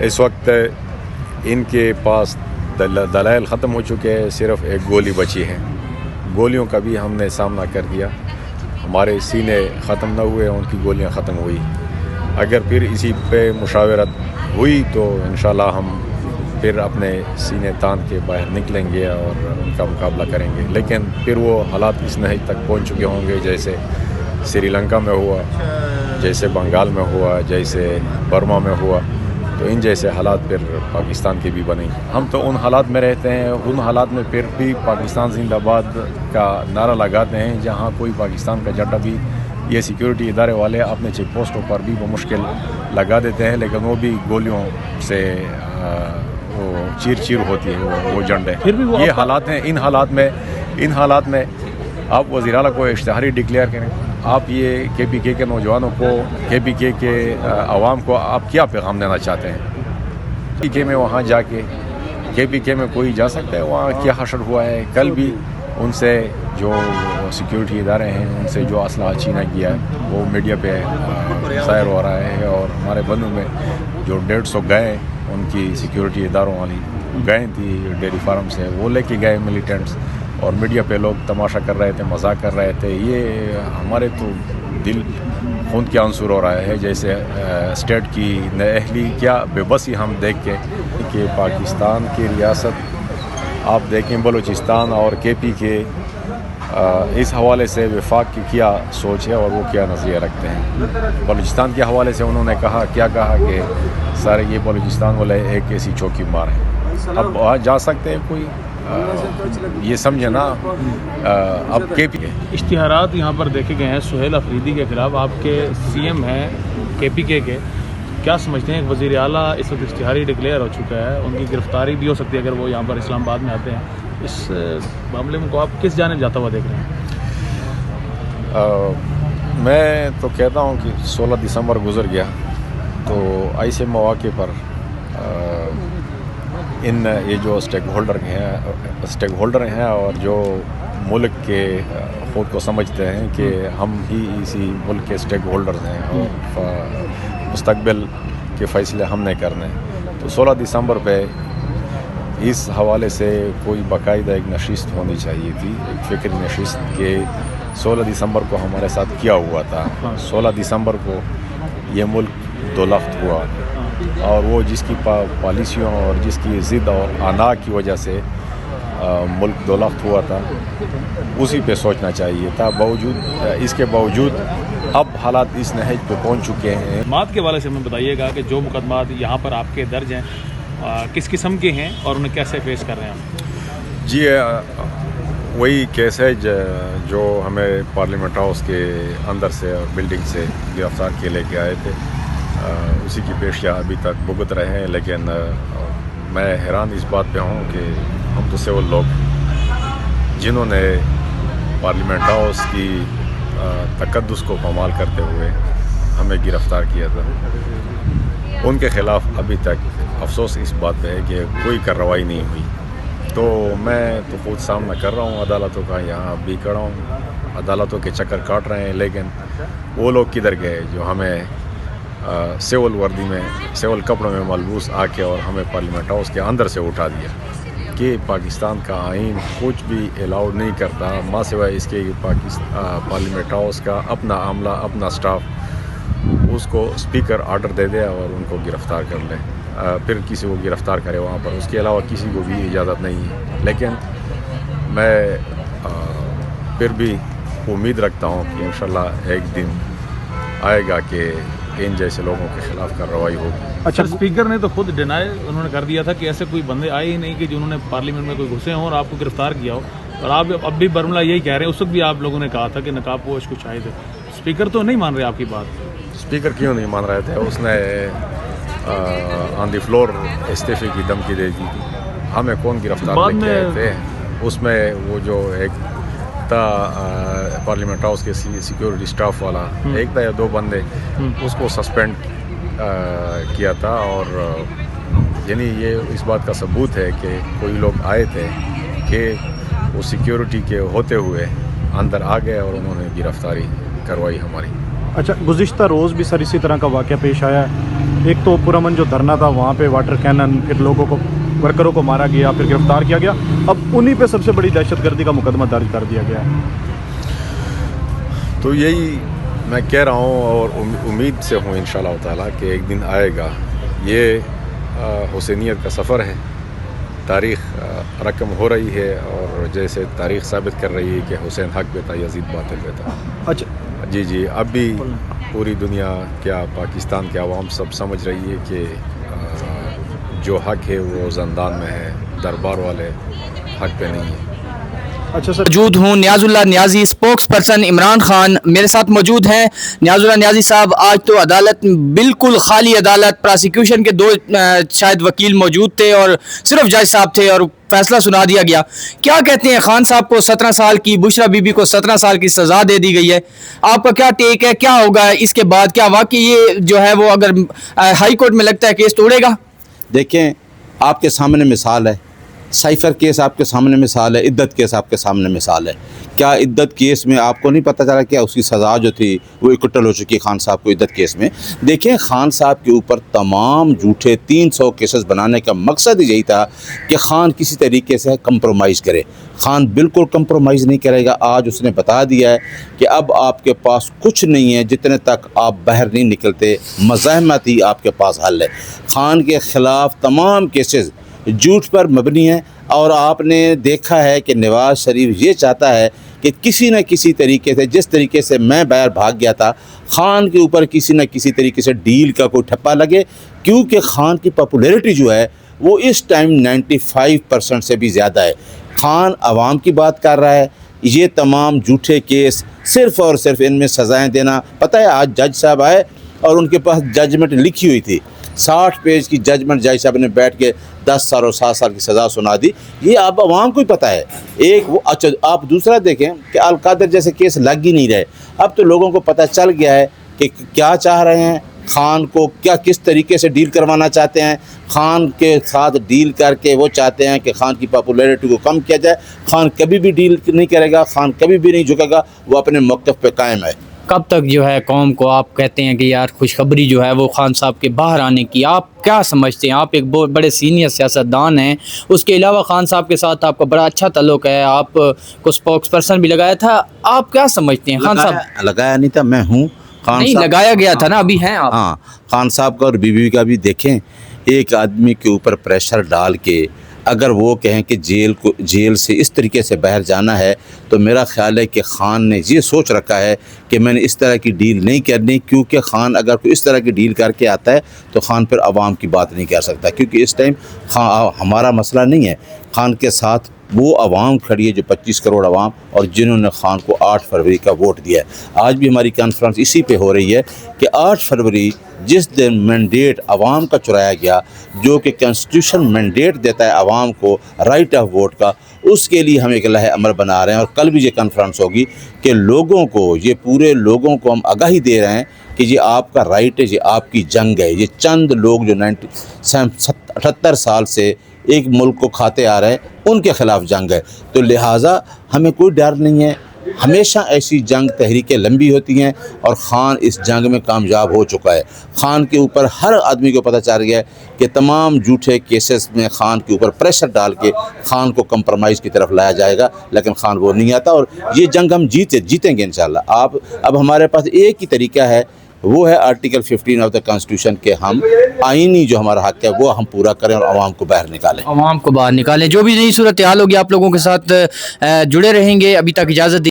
اس وقت ان کے پاس دلائل ختم ہو چکے ہیں، صرف ایک گولی بچی ہے. گولیوں کا بھی ہم نے سامنا کر دیا. ہمارے سینے ختم نہ ہوئے، ان کی گولیاں ختم ہوئی. اگر پھر اسی پہ مشاورت ہوئی تو انشاءاللہ ہم پھر اپنے سینے تان کے باہر نکلیں گے اور ان کا مقابلہ کریں گے. لیکن پھر وہ حالات اس نہج تک پہنچ چکے ہوں گے جیسے سری لنکا میں ہوا، جیسے بنگال میں ہوا، جیسے برما میں ہوا. تو ان جیسے حالات پھر پاکستان کے بھی بنے. ہم تو ان حالات میں رہتے ہیں، ان حالات میں پھر بھی پاکستان زندہ باد کا نعرہ لگاتے ہیں. جہاں کوئی پاکستان کا جھنڈا بھی یہ سیکیورٹی ادارے والے اپنے چیک پوسٹوں پر بھی بمشکل لگا دیتے ہیں، لیکن وہ بھی گولیوں سے وہ چیر ہوتی ہے وہ جھنڈے. یہ حالات ہیں. ان حالات میں آپ وزیر اعلیٰ کو اشتہاری ڈکلیئر کریں. آپ یہ کے پی کے نوجوانوں کو، کے پی کے عوام کو آپ کیا پیغام دینا چاہتے ہیں؟ پی کے میں وہاں جا کے پی کے میں کوئی جا سکتا ہے؟ وہاں کیا حشر ہوا ہے؟ کل بھی ان سے جو سیکیورٹی ادارے ہیں ان سے جو اسلحہ چھینا گیا ہے وہ میڈیا پہ ظاہر ہو رہا ہے. اور ہمارے بندوں میں جو 150 گئے ان کی سیکیورٹی اداروں والی گئے تھی ڈیری فارم سے، وہ لے کے گئے ملیٹنٹس، اور میڈیا پہ لوگ تماشا کر رہے تھے، مذاق کر رہے تھے. یہ ہمارے تو دل خون کے آنسو رو رہا ہے، جیسے اسٹیٹ کی نااہلی، کیا بے بسی ہم دیکھ کے کہ پاکستان کی ریاست آپ دیکھیں بلوچستان اور کے پی کے اس حوالے سے وفاق کی کیا سوچ ہے اور وہ کیا نظریہ رکھتے ہیں. بلوچستان کے حوالے سے انہوں نے کہا کہ سارے یہ بلوچستان والے ایک ایسی چوکی مار ہیں. اب وہاں جا سکتے ہیں کوئی؟ یہ سمجھے نا. اب کے پی اشتہارات یہاں پر دیکھے گئے ہیں سہیل افریدی کے خلاف. آپ کے سی ایم ہیں کے پی کے، کیا سمجھتے ہیں؟ وزیر اعلیٰ اس وقت اشتہاری ڈکلیئر ہو چکا ہے، ان کی گرفتاری بھی ہو سکتی ہے اگر وہ یہاں پر اسلام آباد میں آتے ہیں. اس معاملے میں کو آپ کس جانب جاتا ہوا دیکھ رہے ہیں؟ میں تو کہتا ہوں کہ 16 دسمبر گزر گیا، تو ایسے مواقع پر یہ جو اسٹیک ہولڈر ہیں اور جو ملک کے خود کو سمجھتے ہیں کہ ہم ہی اسی ملک کے اسٹیک ہولڈرز ہیں اور مستقبل کے فیصلے ہم نے کرنے. تو 16 دسمبر پہ اس حوالے سے کوئی باقاعدہ ایک نشست ہونی چاہیے تھی، ایک فکری نشست کہ 16 دسمبر کو ہمارے ساتھ کیا ہوا تھا. 16 دسمبر کو یہ ملک دولخت ہوا، اور وہ جس کی پالیسیوں اور جس کی ضد اور آنا کی وجہ سے ملک دولخت ہوا تھا، اسی پہ سوچنا چاہیے تھا. اس کے باوجود اب حالات اس نہج پہ پہنچ چکے ہیں. مقدمات کے حوالے سے ہمیں بتائیے گا کہ جو مقدمات یہاں پر آپ کے درج ہیں کس قسم کے ہیں اور انہیں کیسے فیس کر رہے ہیں؟ جی وہی کیس ہے جو ہمیں پارلیمنٹ ہاؤس کے اندر سے اور بلڈنگ سے گرفتار کے لے کے آئے تھے، اسی کی پیشیاں ابھی تک بھگت رہے ہیں. لیکن میں حیران اس بات پہ ہوں کہ ہم تو سول لوگ جنہوں نے پارلیمنٹ ہاؤس کی تقدس کو پامال کرتے ہوئے ہمیں گرفتار کیا تھا، ان کے خلاف ابھی تک افسوس اس بات پہ ہے کہ کوئی کارروائی نہیں ہوئی. تو میں تو خود سامنا کر رہا ہوں عدالتوں کا، یہاں بھی کھڑا ہوں، عدالتوں کے چکر کاٹ رہے ہیں. لیکن وہ لوگ کدھر گئے جو ہمیں سول وردی میں، سول کپڑوں میں ملبوس آ کے اور ہمیں پارلیمنٹ ہاؤس کے اندر سے اٹھا دیا کہ پاکستان کا آئین کچھ بھی الاؤ نہیں کرتا ماں سوائے اس کے پارلیمنٹ ہاؤس کا اپنا عملہ، اپنا سٹاف اس کو اسپیکر آرڈر دے دے اور ان کو گرفتار کر لے، پھر کسی کو گرفتار کرے وہاں پر. اس کے علاوہ کسی کو بھی اجازت نہیں ہے. لیکن میں پھر بھی امید رکھتا ہوں کہ انشاءاللہ ایک دن آئے گا کہ ان جیسے لوگوں کے خلاف کارروائی ہوگی. اچھا، اسپیکر نے تو خود ڈینائی انہوں نے کر دیا تھا کہ ایسے کوئی بندے آئے ہی نہیں کہ جنہوں نے پارلیمنٹ میں کوئی گھسے ہوں اور آپ کو گرفتار کیا ہو. اور آپ اب بھی برملا یہی کہہ رہے ہیں، اس وقت بھی آپ لوگوں نے کہا تھا کہ نقاب پوش کچھ آئے تھے. اسپیکر تو نہیں مان رہے آپ کی بات؟ اسپیکر کیوں نہیں مان رہے تھے؟ اس نے آن دی فلور استعفے کی دھمکی دے دی. ہمیں کون گرفتار لے کے آئے تھے؟ اس میں وہ جو ایک تھا پارلیمنٹ ہاؤس کے سیکیورٹی سٹاف والا، ایک تھا یا دو بندے، اس کو سسپینڈ کیا تھا. اور یعنی یہ اس بات کا ثبوت ہے کہ کوئی لوگ آئے تھے کہ وہ سیکیورٹی کے ہوتے ہوئے اندر آ گئے اور انہوں نے گرفتاری کروائی ہماری. اچھا، گزشتہ روز بھی سر اسی طرح کا واقعہ پیش آیا ہے ایک تو پرامن جو دھرنا تھا وہاں پہ واٹر کینن، پھر لوگوں کو ورکروں کو مارا گیا، پھر گرفتار کیا گیا، اب انہی پہ سب سے بڑی دہشت گردی کا مقدمہ درج کر دیا گیا ہے. تو یہی میں کہہ رہا ہوں اور امید سے ہوں انشاءاللہ تعالیٰ کہ ایک دن آئے گا. یہ حسینیت کا سفر ہے، تاریخ رقم ہو رہی ہے اور جیسے تاریخ ثابت کر رہی ہے کہ حسین حق پہ تھا، یزید باطل پہ تھا. اچھا جی اب بھی پوری دنیا کیا پاکستان کے عوام سب سمجھ رہی ہے کہ جو حق ہے وہ زندان میں ہے، دربار والے حق پہ نہیں ہے. اچھا سر، موجود ہوں نیاز اللہ نیازی، اسپوکس پرسن عمران خان میرے ساتھ موجود ہیں. نیاز اللہ نیازی صاحب، آج تو عدالت بالکل خالی عدالت، پراسیکیوشن کے 2 شاید وکیل موجود تھے اور صرف جج صاحب تھے اور فیصلہ سنا دیا گیا. کیا کہتے ہیں؟ خان صاحب کو 17 سال کی، بشرا بی بی کو 17 سال کی سزا دے دی گئی ہے. آپ کا کیا ٹیک ہے؟ کیا ہوگا اس کے بعد؟ کیا واقعی یہ جو ہے وہ اگر ہائی کورٹ میں لگتا ہے کیس توڑے گا؟ دیکھیں، آپ کے سامنے مثال ہے، سائفر کیس آپ کے سامنے مثال ہے، عدت کیس آپ کے سامنے مثال ہے. کیا عدت کیس میں آپ کو نہیں پتہ چلا کہ اس کی سزا جو تھی وہ اکٹل ہو چکی ہے خان صاحب کو عدت کیس میں؟ دیکھیں، خان صاحب کے اوپر تمام جھوٹے 300 کیسز بنانے کا مقصد یہی تھا کہ خان کسی طریقے سے کمپرومائز کرے. خان بالکل کمپرومائز نہیں کرے گا. آج اس نے بتا دیا ہے کہ اب آپ کے پاس کچھ نہیں ہے جتنے تک آپ باہر نہیں نکلتے، مزاحمت ہی آپ کے پاس حل ہے. خان کے خلاف تمام کیسز جھوٹ پر مبنی ہیں اور آپ نے دیکھا ہے کہ نواز شریف یہ چاہتا ہے کہ کسی نہ کسی طریقے سے، جس طریقے سے میں باہر بھاگ گیا تھا، خان کے اوپر کسی نہ کسی طریقے سے ڈیل کا کوئی ٹھپا لگے، کیونکہ خان کی پاپولیرٹی جو ہے وہ اس ٹائم 95% سے بھی زیادہ ہے. خان عوام کی بات کر رہا ہے. یہ تمام جھوٹے کیس صرف اور صرف ان میں سزائیں دینا. پتہ ہے آج جج صاحب آئے اور ان کے پاس ججمنٹ لکھی ہوئی تھی، 60 پیج کی ججمنٹ جج صاحب نے بیٹھ کے 10 سال اور 7 سال کی سزا سنا دی. یہ اب عوام کو ہی پتہ ہے. ایک وہ اچھا، آپ دوسرا دیکھیں کہ القادر جیسے کیس لگ ہی نہیں رہے. اب تو لوگوں کو پتہ چل گیا ہے کہ کیا چاہ رہے ہیں، خان کو کیا کس طریقے سے ڈیل کروانا چاہتے ہیں. خان کے ساتھ ڈیل کر کے وہ چاہتے ہیں کہ خان کی پاپولیرٹی کو کم کیا جائے. خان کبھی بھی ڈیل نہیں کرے گا، خان کبھی بھی نہیں جھکے گا، وہ اپنے موقف پہ قائم ہے. کب تک جو ہے قوم کو آپ کہتے ہیں کہ یار خوشخبری جو ہے وہ خان صاحب کے باہر آنے کی، آپ کیا سمجھتے ہیں؟ آپ ایک بہت بڑے سینئر سیاستدان ہیں، اس کے علاوہ خان صاحب کے ساتھ آپ کا بڑا اچھا تعلق ہے، آپ کو اسپوکس پرسن بھی لگایا تھا. آپ کیا سمجھتے ہیں؟ خان صاحب لگایا نہیں تھا، میں ہوں. خان نہیں صاحب لگایا گیا تھا نا، ابھی ہیں آپ. ہاں، خان صاحب کا اور بی بی کا بھی دیکھیں. ایک آدمی کے اوپر پریشر ڈال کے اگر وہ کہیں کہ جیل سے اس طریقے سے باہر جانا ہے، تو میرا خیال ہے کہ خان نے یہ سوچ رکھا ہے کہ میں نے اس طرح کی ڈیل نہیں کرنی، کیونکہ خان اگر کوئی اس طرح کی ڈیل کر کے آتا ہے تو خان پھر عوام کی بات نہیں کر سکتا، کیونکہ اس ٹائم ہمارا مسئلہ نہیں ہے. خان کے ساتھ وہ عوام کھڑی ہے جو 25 کروڑ عوام، اور جنہوں نے خان کو 8 فروری کا ووٹ دیا ہے. آج بھی ہماری کانفرنس اسی پہ ہو رہی ہے کہ 8 فروری جس دن مینڈیٹ عوام کا چرایا گیا، جو کہ کنسٹیٹیوشن مینڈیٹ دیتا ہے عوام کو رائٹ آف ووٹ کا، اس کے لیے ہم ایک لائحہ عمل بنا رہے ہیں. اور کل بھی یہ کانفرنس ہوگی کہ لوگوں کو، یہ پورے لوگوں کو ہم آگاہی دے رہے ہیں کہ یہ آپ کا رائٹ ہے، یہ آپ کی جنگ ہے. یہ چند لوگ جو 78 سال سے ایک ملک کو کھاتے آ رہے ہیں، ان کے خلاف جنگ ہے. تو لہٰذا ہمیں کوئی ڈر نہیں ہے. ہمیشہ ایسی جنگ تحریکیں لمبی ہوتی ہیں اور خان اس جنگ میں کامیاب ہو چکا ہے. خان کے اوپر ہر آدمی کو پتہ چل گیا ہے کہ تمام جھوٹے کیسز میں خان کے اوپر پریشر ڈال کے خان کو کمپرومائز کی طرف لایا جائے گا، لیکن خان وہ نہیں آتا. اور یہ جنگ ہم جیتیں گے انشاءاللہ. اب ہمارے پاس ایک ہی طریقہ ہے، وہ ہے آرٹیکل 15 آف دا کانسٹیٹیوشن کے ہم آئینی جو ہمارا حق ہے وہ ہم پورا کریں اور عوام کو باہر نکالیں. عوام کو باہر نکالیں. جو بھی نئی صورتحال ہوگی آپ لوگوں کے ساتھ جڑے رہیں گے. ابھی تک اجازت